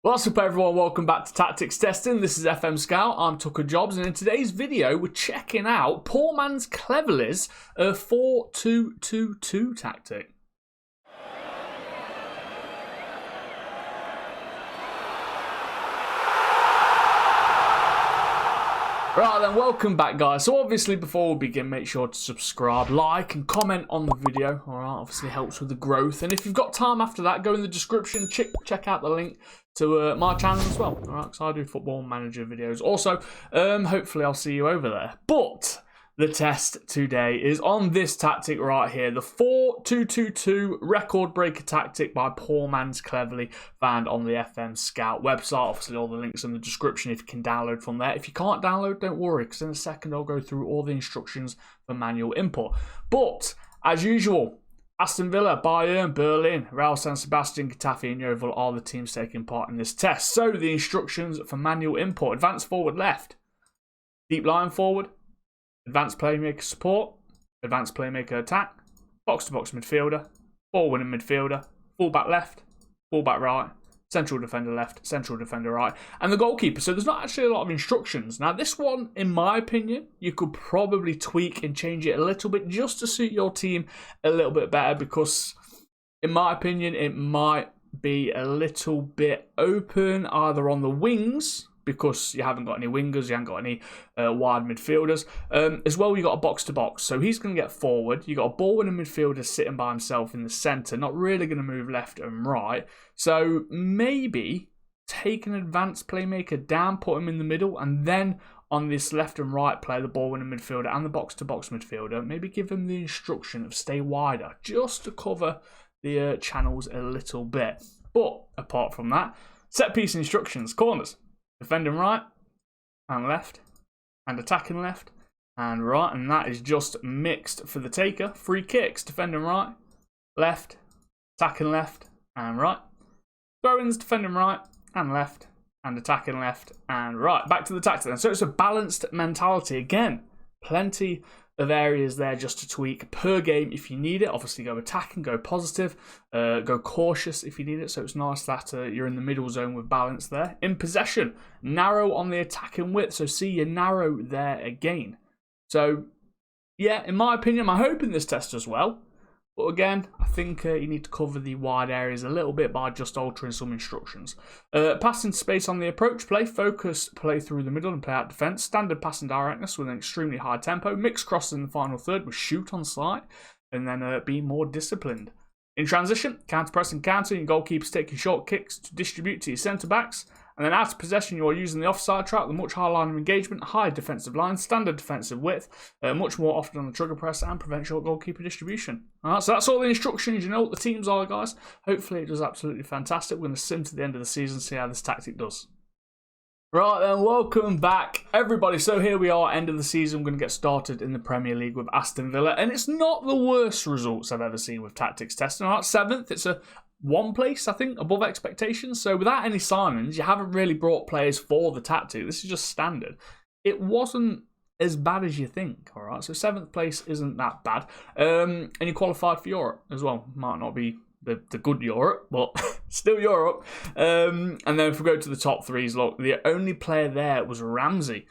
What's up everyone, welcome back to Tactics Testing. This is FM Scout, I'm Tucker Jobs, and in today's video we're checking out poor man's Cleverly's 4-2-2-2 tactic. Right then, welcome back guys. So obviously before we begin, make sure to subscribe, like and comment on the video. Alright, obviously helps with the growth. And if you've got time after that, go in the description, check out the link to my channel as well. Alright, because I do football manager videos. Also, hopefully I'll see you over there. But the test today is on this tactic right here, the 4-2-2-2 record breaker tactic by poor man's Cleverly, found on the FM Scout website. Obviously all the links in the description if you can download from there. If you can't download, don't worry, because in a second I'll go through all the instructions for manual input. But as usual, Aston Villa, Bayern, Berlin, Real San Sebastian, Getafe and Yeovil are the teams taking part in this test. So the instructions for manual input: advance forward left, deep line forward, advanced playmaker support, advanced playmaker attack, box-to-box midfielder, ball-winning midfielder, full-back left, full-back right, central defender left, central defender right, and the goalkeeper. So there's not actually a lot of instructions. Now this one, in my opinion, you could probably tweak and change it a little bit just to suit your team a little bit better, because in my opinion it might be a little bit open either on the wings, because you haven't got any wingers, you haven't got any wide midfielders. As well, you got a box-to-box, so he's going to get forward. You got a ball-winning midfielder sitting by himself in the centre, not really going to move left and right. So maybe take an advanced playmaker down, put him in the middle, and then on this left and right play, the ball-winning midfielder and the box-to-box midfielder, maybe give him the instruction of stay wider, just to cover the channels a little bit. But apart from that, set-piece instructions: corners, defending right and left, and attacking left and right, and that is just mixed for the taker. Free kicks: defending right, left, attacking left and right. Throw-ins: defending right and left, and attacking left and right. Back to the tactic then. So it's a balanced mentality. Again, plenty of areas there just to tweak per game if you need it. Obviously go attacking, go positive, go cautious if you need it. So it's nice that you're in the middle zone with balance there. In possession, narrow on the attacking width. So see, you narrow there again. So yeah, in my opinion, I'm hoping this test does well. But again, I think you need to cover the wide areas a little bit by just altering some instructions. Passing space on the approach play, focus play through the middle and play out defence, standard passing directness with an extremely high tempo, mixed crosses in the final third with shoot on sight, and then be more disciplined. In transition, counter-press and counter, your goalkeeper's taking short kicks to distribute to your centre-backs. And then out of possession, you are using the offside trap, the much higher line of engagement, high defensive line, standard defensive width, much more often on the trigger press, and prevent short goalkeeper distribution. Alright, so that's all the instructions. You know what the teams are, guys. Hopefully it does absolutely fantastic. We're going to sim to the end of the season, see how this tactic does. Right then, welcome back everybody. So here we are, end of the season. We're going to get started in the Premier League with Aston Villa, and it's not the worst results I've ever seen with tactics testing. Alright, 7th, it's a one place, I think, above expectations. So without any signings, you haven't really brought players for the tactic. This is just standard. It wasn't as bad as you think, all right? So 7th place isn't that bad. And you qualified for Europe as well. Might not be the good Europe, but still Europe. And then if we go to the top threes, look, the only player there was Ramsey.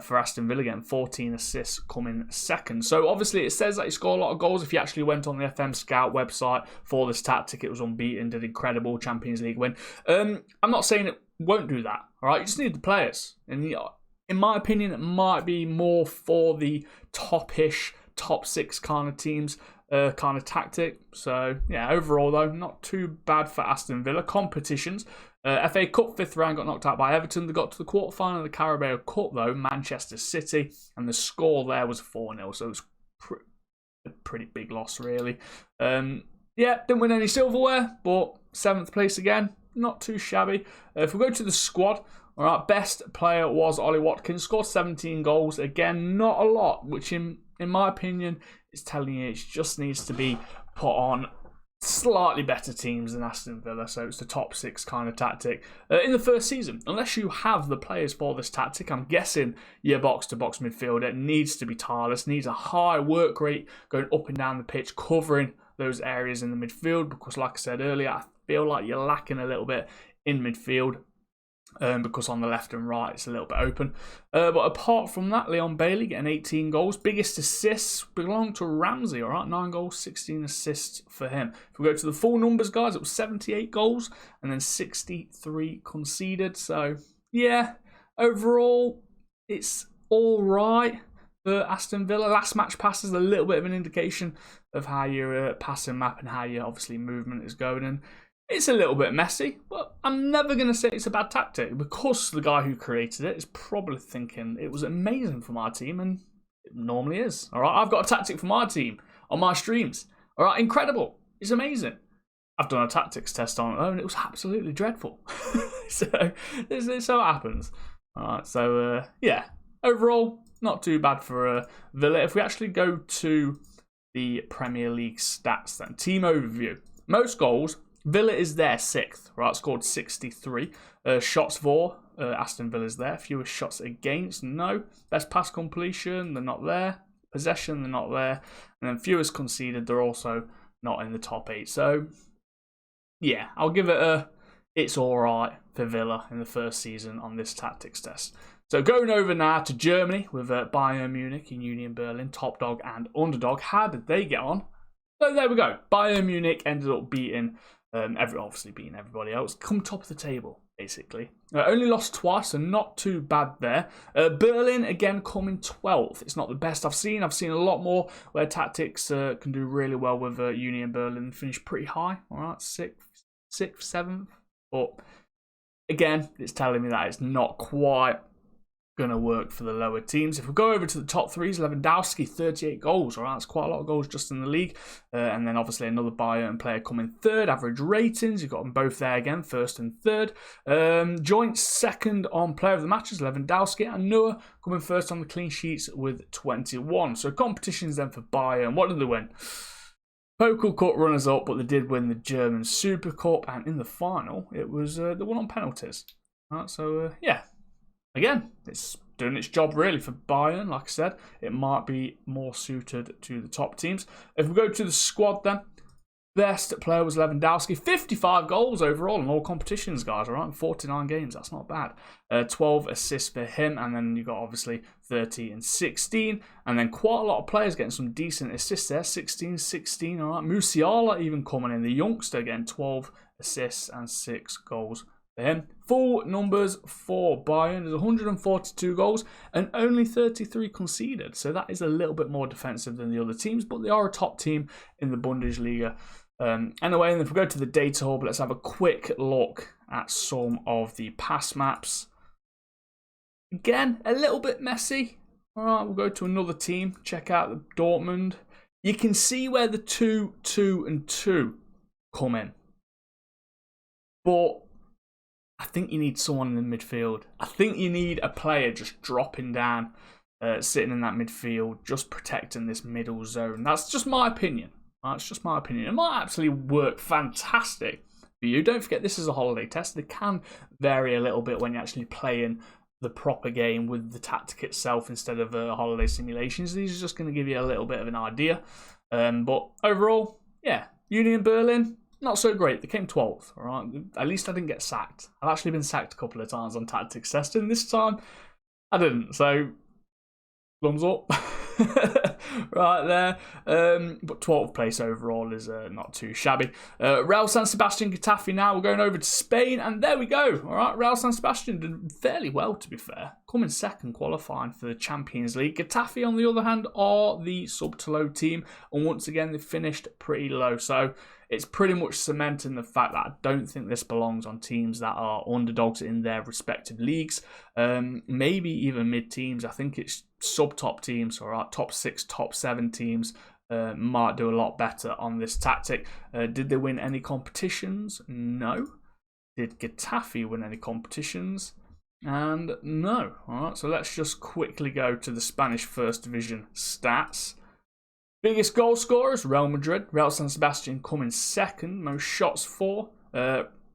For Aston Villa, again, 14 assists coming second. So obviously it says that he scored a lot of goals. If you actually went on the FM Scout website for this tactic, it was unbeaten, did incredible, Champions League win. I'm not saying it won't do that, all right? You just need the players. And in my opinion, it might be more for the top-ish, top 6 kind of teams, kind of tactic. So yeah, overall though, not too bad for Aston Villa. Competitions: FA Cup 5th round, got knocked out by Everton. They got to the quarterfinal of the Carabao Cup though, Manchester City, and the score there was 4-0. So it was a pretty big loss really. Yeah, didn't win any silverware, but 7th place again, not too shabby. If we go to the squad, all right, best player was Ollie Watkins, scored 17 goals. Again, not a lot, which in my opinion is telling you it just needs to be put on slightly better teams than Aston Villa. So it's the top 6 kind of tactic in the first season. Unless you have the players for this tactic, I'm guessing your box-to-box midfielder needs to be tireless, needs a high work rate going up and down the pitch, covering those areas in the midfield, because like I said earlier, I feel like you're lacking a little bit in midfield. Because on the left and right it's a little bit open. But apart from that, Leon Bailey getting 18 goals. Biggest assists belong to Ramsey, all right? 9 goals, 16 assists for him. If we go to the full numbers, guys, it was 78 goals and then 63 conceded. So, yeah, overall, it's all right for Aston Villa. Last match pass is a little bit of an indication of how your passing map and how your, obviously, movement is going. And it's a little bit messy, but I'm never going to say it's a bad tactic because the guy who created it is probably thinking it was amazing for my team, and it normally is. All right, I've got a tactic for my team on my streams. All right, incredible. It's amazing. I've done a tactics test on it, and it was absolutely dreadful. So it happens. All right, so yeah, overall, not too bad for Villa. If we actually go to the Premier League stats then, team overview. Most goals, Villa is there 6th, right? Scored 63. Shots for, Aston Villa's there. Fewest shots against, no. Best pass completion, they're not there. Possession, they're not there. And then fewest conceded, they're also not in the top 8. So, yeah, I'll give it it's alright for Villa in the first season on this tactics test. So going over now to Germany with Bayern Munich and Union Berlin, top dog and underdog. How did they get on? So there we go. Bayern Munich ended up beating obviously beating everybody else. Come top of the table, basically. Only lost twice, so not too bad there. Berlin, again, coming 12th. It's not the best I've seen. I've seen a lot more where tactics can do really well with Union Berlin. Finish pretty high, all right, 6th, 7th. But, again, it's telling me that it's not quite going to work for the lower teams. If we go over to the top 3s, Lewandowski, 38 goals. All right, that's quite a lot of goals just in the league. And then obviously another Bayern player coming 3rd. Average ratings, you've got them both there again, 1st and 3rd. Joint 2nd on player of the matches, Lewandowski, and Neuer coming 1st on the clean sheets with 21. So competitions then for Bayern. What did they win? Pokal Cup runners-up, but they did win the German Super Cup. And in the final, it was they won on penalties. All right, so, yeah. Again, it's doing its job really for Bayern. Like I said, it might be more suited to the top teams. If we go to the squad then, best player was Lewandowski. 55 goals overall in all competitions, guys. All right, 49 games. That's not bad. 12 assists for him. And then you've got obviously 30 and 16. And then quite a lot of players getting some decent assists there. 16, 16. All right, Musiala even coming in. The youngster getting 12 assists and 6 goals for him. Full numbers for Bayern. There's 142 goals and only 33 conceded. So that is a little bit more defensive than the other teams, but they are a top team in the Bundesliga. Anyway, and if we go to the data hub, let's have a quick look at some of the pass maps. Again, a little bit messy. All right, we'll go to another team. Check out the Dortmund. You can see where the 2, 2, and 2 come in. But I think you need someone in the midfield. I think you need a player just dropping down, sitting in that midfield, just protecting this middle zone. That's just my opinion. That's just my opinion. It might actually work fantastic for you. Don't forget, this is a holiday test. It can vary a little bit when you're actually playing the proper game with the tactic itself instead of holiday simulations. These are just going to give you a little bit of an idea. But overall, yeah, Union Berlin, not so great. They came 12th, all right? At least I didn't get sacked. I've actually been sacked a couple of times on tactics testing. This time, I didn't. So, thumbs up. Right there. But 12th place overall is not too shabby. Real San Sebastian, Getafe now. We're going over to Spain, and there we go. All right, Real San Sebastian did fairly well, to be fair. Coming 2nd, qualifying for the Champions League. Getafe, on the other hand, are the sub-to-low team, and once again, they finished pretty low. So it's pretty much cementing the fact that I don't think this belongs on teams that are underdogs in their respective leagues. Maybe even mid-teams. I think it's sub-top teams, all right, top 6, top 7 teams might do a lot better on this tactic. Did they win any competitions? No. Did Getafe win any competitions? And no. All right, so let's just quickly go to the Spanish First Division stats. Biggest goal scorers, Real Madrid. Real San Sebastian coming 2nd. Most shots for.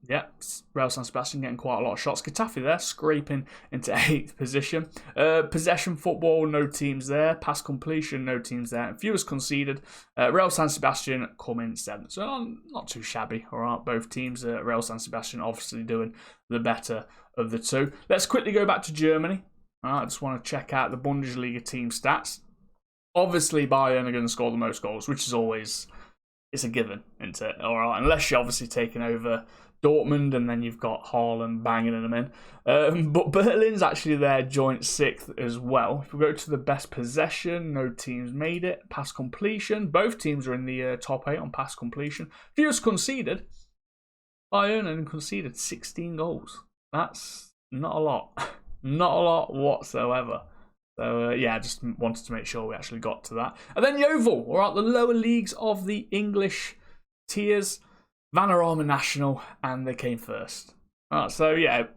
Yep, Real San Sebastian getting quite a lot of shots. Getafe there, scraping into 8th position. Possession football, no teams there. Pass completion, no teams there. And fewest conceded. Real San Sebastian come in 7th. So not too shabby, all right. Both teams, Real San Sebastian obviously doing the better of the two. Let's quickly go back to Germany. All right, I just want to check out the Bundesliga team stats. Obviously, Bayern are going to score the most goals, which is always, it's a given, isn't it? All right, unless you're obviously taking over Dortmund, and then you've got Haaland banging them in. But Berlin's actually there, joint 6th as well. If we go to the best possession, no teams made it. Pass completion, both teams are in the top 8 on pass completion. Fewest conceded, Bayern and conceded 16 goals. That's not a lot. Not a lot whatsoever. So, yeah, I just wanted to make sure we actually got to that. And then Yeovil, all right, the lower leagues of the English tiers. Vanarama National, and they came first. So, yeah,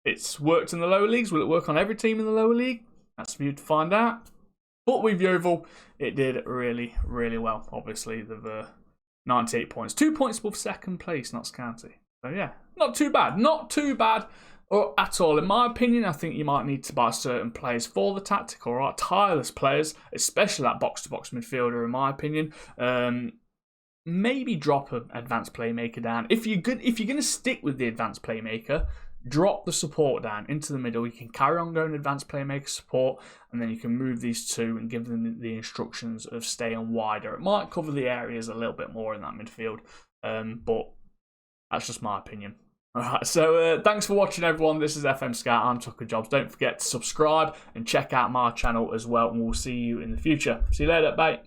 it's worked in the lower leagues. Will it work on every team in the lower league? That's for you to find out. But with Yeovil, it did really, really well. Obviously, they've 98 points. 2 points above second place, Notts County. So, yeah, not too bad. Not too bad at all. In my opinion, I think you might need to buy certain players for the tactic, all right? Tireless players, especially that box-to-box midfielder, in my opinion. Maybe drop an advanced playmaker down. If you're going to stick with the advanced playmaker, drop the support down into the middle. You can carry on going advanced playmaker support, and then you can move these two and give them the instructions of staying wider. It might cover the areas a little bit more in that midfield, but that's just my opinion. Alright, so thanks for watching, everyone. This is FM Scout. I'm Tucker Jobs. Don't forget to subscribe and check out my channel as well, and we'll see you in the future. See you later. Bye.